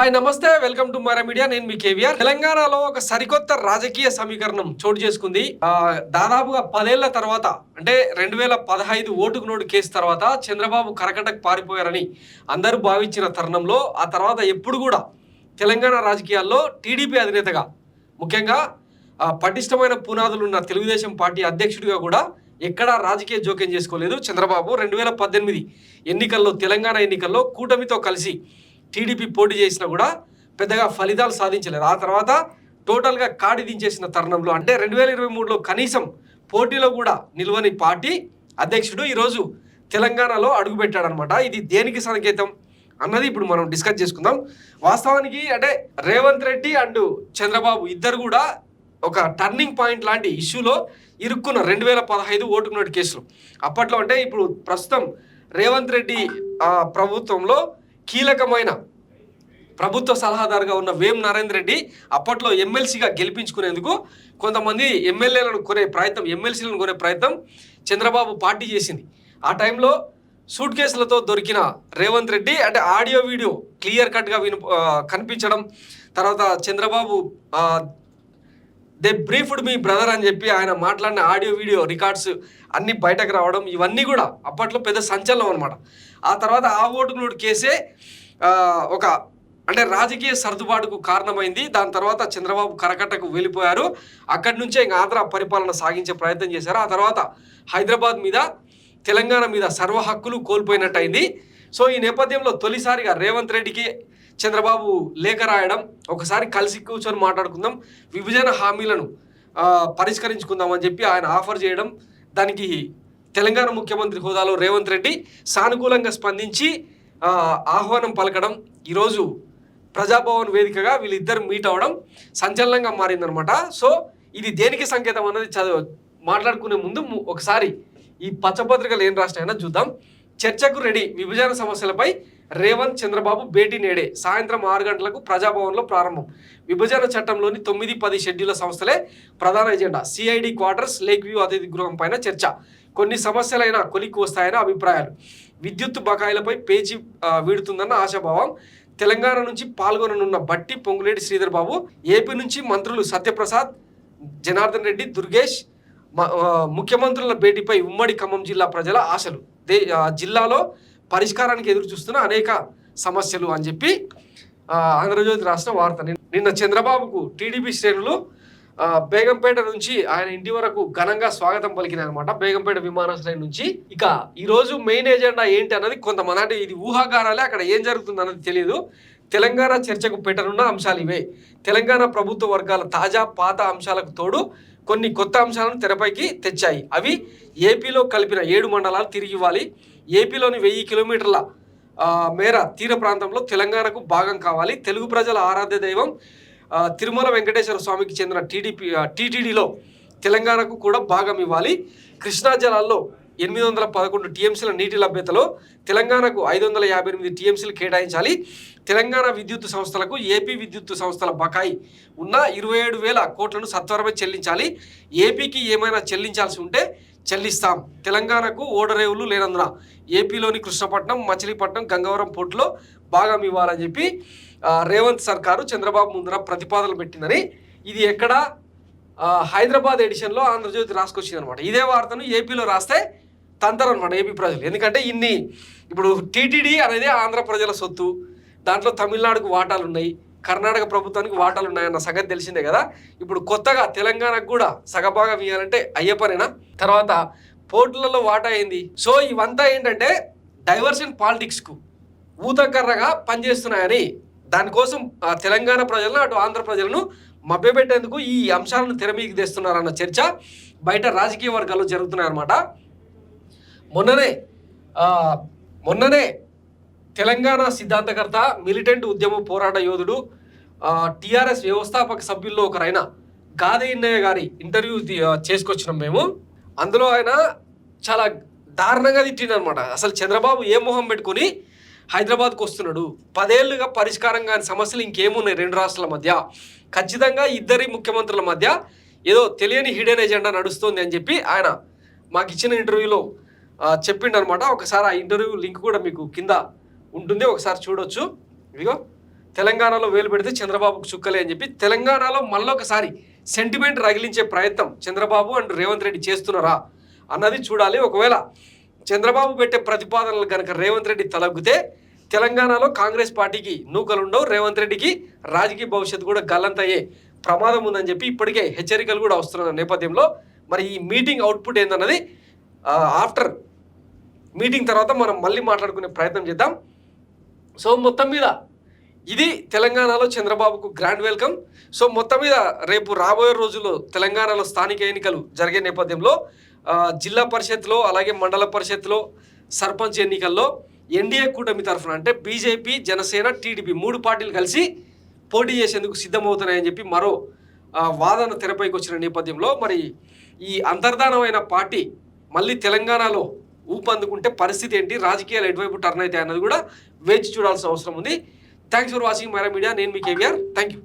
Hi నమస్తే welcome to Mara media. నేను మీ కేవీఆర్. తెలంగాణలో ఒక సరికొత్త రాజకీయ సమీకరణం చోటు చేసుకుంది. దాదాపుగా 10 ఏళ్ల తర్వాత అంటే 2015 ఓటుకు నోటు కేసు తర్వాత చంద్రబాబు కరకటకు పారిపోయారని అందరూ భావించిన తరుణంలో ఆ తర్వాత ఎప్పుడు కూడా తెలంగాణ రాజకీయాల్లో టీడీపీ అధినేతగా ముఖ్యంగా పటిష్టమైన పునాదులు ఉన్న తెలుగుదేశం పార్టీ అధ్యక్షుడిగా కూడా ఎక్కడా రాజకీయ జోక్యం చేసుకోలేదు చంద్రబాబు. 2018 ఎన్నికల్లో తెలంగాణ ఎన్నికల్లో కూటమితో కలిసి టీడీపీ పోటీ చేసినా కూడా పెద్దగా ఫలితాలు సాధించలేదు. ఆ తర్వాత టోటల్గా కాడి దించేసిన తరుణంలో అంటే 2023లో కనీసం పోటీలో కూడా నిలవని పార్టీ అధ్యక్షుడు ఈరోజు తెలంగాణలో అడుగుపెట్టాడనమాట. ఇది దేనికి సంకేతం అన్నది ఇప్పుడు మనం డిస్కస్ చేసుకుందాం. వాస్తవానికి అంటే రేవంత్ రెడ్డి అండ్ చంద్రబాబు ఇద్దరు కూడా ఒక టర్నింగ్ పాయింట్ లాంటి ఇష్యూలో ఇరుక్కున్న 2015 ఓటుకు నోటు కేసులు. అప్పట్లో అంటే ఇప్పుడు ప్రస్తుతం రేవంత్ రెడ్డి ప్రభుత్వంలో కీలకమైన ప్రభుత్వ సలహాదారుగా ఉన్న వేం నరేందర్ రెడ్డి అప్పట్లో ఎమ్మెల్సీగా గెలిపించుకునేందుకు కొంతమంది ఎమ్మెల్యేలను ఎమ్మెల్సీలను కొనే ప్రయత్నం చంద్రబాబు పార్టీ చేసింది. ఆ టైంలో సూట్ కేసులతో దొరికిన రేవంత్ రెడ్డి అంటే ఆడియో వీడియో క్లియర్ కట్గా కనిపించడం, తర్వాత Chandrababu they briefed me brother అని చెప్పి ఆయన మాట్లాడిన ఆడియో వీడియో రికార్డ్స్ అన్నీ బయటకు రావడం, ఇవన్నీ కూడా అప్పట్లో పెద్ద సంచలనం అనమాట. ఆ తర్వాత ఆ ఓటుకు నోటు కేసే ఒక అంటే రాజకీయ సర్దుబాటుకు కారణమైంది. దాని తర్వాత చంద్రబాబు కరకట్టకు వెళ్ళిపోయారు. అక్కడి నుంచే ఇంకా ఆంధ్ర పరిపాలన సాగించే ప్రయత్నం చేశారు. ఆ తర్వాత హైదరాబాద్ మీద తెలంగాణ మీద సర్వ హక్కులు కోల్పోయినట్టు అయింది. సో ఈ నేపథ్యంలో తొలిసారిగా రేవంత్ రెడ్డికి చంద్రబాబు లేఖ రాయడం, ఒకసారి కలిసి కూర్చొని మాట్లాడుకుందాం, విభజన హామీలను పరిష్కరించుకుందాం అని చెప్పి ఆయన ఆఫర్ చేయడం, దానికి తెలంగాణ ముఖ్యమంత్రి హోదాలో రేవంత్ రెడ్డి సానుకూలంగా స్పందించి ఆహ్వానం పలకడం, ఈరోజు ప్రజాభవన్ వేదికగా వీళ్ళిద్దరు మీట్ అవ్వడం సంచలనంగా మారిందనమాట. సో ఇది దేనికి సంకేతం అన్నది మాట్లాడుకునే ముందు ఒకసారి ఈ పచ్చపత్రికలు ఏం రాసినాయన్నా చూద్దాం. చర్చకు రెడీ, విభజన సమస్యలపై రేవంత్ చంద్రబాబు భేటీ నేడే, సాయంత్రం 6 గంటలకు ప్రజాభవన్లో ప్రారంభం. విభజన చట్టంలోని 9-10 షెడ్యూళ్ల సంస్థలే ప్రధాన agenda. CID quarters, lake view అతిథి గృహం పైన చర్చ. కొన్ని సమస్యలైనా కొలిక్కి వస్తాయని అభిప్రాయాలు. విద్యుత్ బకాయిలపై పేచి వీడుతుందన్న ఆశాభావం. తెలంగాణ నుంచి పాల్గొననున్న బట్టి పొంగులేటి శ్రీధర్ బాబు, ఏపీ నుంచి మంత్రులు సత్యప్రసాద్, జనార్దన్ రెడ్డి, దుర్గేష్. ముఖ్యమంత్రుల భేటీపై ఉమ్మడి ఖమ్మం జిల్లా ప్రజల ఆశలు. జిల్లాలో పరిష్కారానికి ఎదురు చూస్తున్న అనేక సమస్యలు అని చెప్పి ఆంధ్రజ్యోతి రాసిన వార్త. నిన్న చంద్రబాబుకు టీడీపీ శ్రేణులు బేగంపేట నుంచి ఆయన ఇంటి వరకు ఘనంగా స్వాగతం పలికినాయన్నమాట. బేగంపేట విమానాశ్రయం నుంచి. ఇక ఈరోజు మెయిన్ ఎజెండా ఏంటి అన్నది కొంతమంది అంటే ఇది ఊహాగానాలే, అక్కడ ఏం జరుగుతుంది అన్నది తెలియదు. తెలంగాణ చర్చకు పెట్టనున్న అంశాలు ఇవే. తెలంగాణ ప్రభుత్వ వర్గాల తాజా పాత అంశాలకు తోడు కొన్ని కొత్త అంశాలను తెరపైకి తెచ్చాయి. అవి ఏపీలో కలిపిన 7 మండలాలు తిరిగి ఇవ్వాలి, ఏపీలోని 1000 కిలోమీటర్ల మేర తీర ప్రాంతంలో తెలంగాణకు భాగం కావాలి, తెలుగు ప్రజల ఆరాధ్య దైవం తిరుమల వెంకటేశ్వర స్వామికి చెందిన టీటీడీలో తెలంగాణకు కూడా భాగం ఇవ్వాలి, కృష్ణా జలాల్లో 811 టీఎంసీల నీటి లభ్యతలో తెలంగాణకు 558 టీఎంసీలు కేటాయించాలి, తెలంగాణ విద్యుత్ సంస్థలకు ఏపీ విద్యుత్ సంస్థల బకాయి ఉన్న 27,000 కోట్లను సత్వరమే చెల్లించాలి, ఏపీకి ఏమైనా చెల్లించాల్సి ఉంటే చెల్లిస్తాం, తెలంగాణకు ఓడరేవులు లేనందున ఏపీలోని కృష్ణపట్నం, మచిలీపట్నం, గంగవరం పోర్టులో భాగం ఇవ్వాలని చెప్పి రేవంత్ సర్కారు చంద్రబాబు ముందర ప్రతిపాదనలు పెట్టిందని ఇది ఎక్కడ హైదరాబాద్ ఎడిషన్లో ఆంధ్రజ్యోతి రాసుకొచ్చింది అనమాట. ఇదే వార్తను ఏపీలో రాస్తే తంతరు అనమాట ఏపీ ప్రజలు. ఎందుకంటే ఇప్పుడు టీటీడీ అనేది ఆంధ్ర ప్రజల సొత్తు, దాంట్లో తమిళనాడుకు వాటాలు ఉన్నాయి, కర్ణాటక ప్రభుత్వానికి వాటాలు ఉన్నాయన్న సంగతి తెలిసిందే కదా. ఇప్పుడు కొత్తగా తెలంగాణకు కూడా సగభాగం ఇవ్వాలంటే అయ్యపనేనా? తర్వాత పోర్టులలో వాటా అయింది. సో ఇవంతా ఏంటంటే డైవర్షన్ పాలిటిక్స్కు ఊతకర్రగా పనిచేస్తున్నాయని, దానికోసం తెలంగాణ ప్రజలను అటు ఆంధ్ర ప్రజలను మభ్యపెట్టేందుకు ఈ అంశాలను తెర మీదకి తెస్తున్నారన్న చర్చ బయట రాజకీయ వర్గాల్లో జరుగుతున్నాయన్నమాట. మొన్ననే తెలంగాణ సిద్ధాంతకర్త, మిలిటెంట్ ఉద్యమ పోరాట యోధుడు, టీఆర్ఎస్ వ్యవస్థాపక సభ్యుల్లో ఒకరైన గాదెన్నయ్య గారి ఇంటర్వ్యూ చేసుకొచ్చినాం మేము. అందులో ఆయన చాలా దారుణంగా తిట్టిందనమాట. అసలు చంద్రబాబు ఏ మొహం పెట్టుకుని హైదరాబాద్కు వస్తున్నాడు, 10 ఏళ్ళుగా పరిష్కారం కాని సమస్యలు ఇంకేమున్నాయి 2 రాష్ట్రాల మధ్య, ఖచ్చితంగా ఇద్దరి ముఖ్యమంత్రుల మధ్య ఏదో తెలియని హిడెన్ ఎజెండా నడుస్తుంది అని చెప్పి ఆయన మాకు ఇచ్చిన ఇంటర్వ్యూలో చెప్పిండనమాట. ఒకసారి ఆ ఇంటర్వ్యూ లింక్ కూడా మీకు కింద ఉంటుంది, ఒకసారి చూడొచ్చు. ఇదిగో తెలంగాణలో వేలు పెడితే చంద్రబాబుకు చుక్కలే అని చెప్పి తెలంగాణలో మళ్ళొకసారి సెంటిమెంట్ రగిలించే ప్రయత్నం చంద్రబాబు అండ్ రేవంత్ రెడ్డి చేస్తున్నారా అన్నది చూడాలి. ఒకవేళ చంద్రబాబు పెట్టే ప్రతిపాదనలు కనుక రేవంత్ రెడ్డి తలగ్గితే తెలంగాణలో కాంగ్రెస్ పార్టీకి నూకలుండవు, రేవంత్ రెడ్డికి రాజకీయ భవిష్యత్తు కూడా గల్లంతయ్యే ప్రమాదం ఉందని చెప్పి ఇప్పటికే హెచ్చరికలు కూడా వస్తున్న నేపథ్యంలో మరి ఈ మీటింగ్ అవుట్పుట్ ఏందన్నది ఆఫ్టర్ మీటింగ్ తర్వాత మనం మళ్ళీ మాట్లాడుకునే ప్రయత్నం చేద్దాం. సో మొత్తం మీద ఇది తెలంగాణలో చంద్రబాబుకు గ్రాండ్ వెల్కమ్. సో మొత్తం మీద రేపు రాబోయే రోజుల్లో తెలంగాణలో స్థానిక ఎన్నికలు జరిగే నేపథ్యంలో జిల్లా పరిషత్లో అలాగే మండల పరిషత్లో సర్పంచ్ ఎన్నికల్లో ఎన్డీఏ కూటమి తరఫున అంటే బీజేపీ, జనసేన, టీడీపీ 3 పార్టీలు కలిసి పోటీ చేసేందుకు సిద్ధమవుతున్నాయని చెప్పి మరో వాదన తెరపైకి వచ్చిన నేపథ్యంలో మరి ఈ అంతర్ధానమైన పార్టీ మళ్ళీ తెలంగాణలో ఊపందుకుంటే పరిస్థితి ఏంటి, రాజకీయాలు ఎటువైపు టర్న్ అవుతాయి అన్నది కూడా వేచి చూడాల్సిన అవసరం ఉంది. Thanks for watching Myra media. నేను మీ కేవీఆర్. Thank you.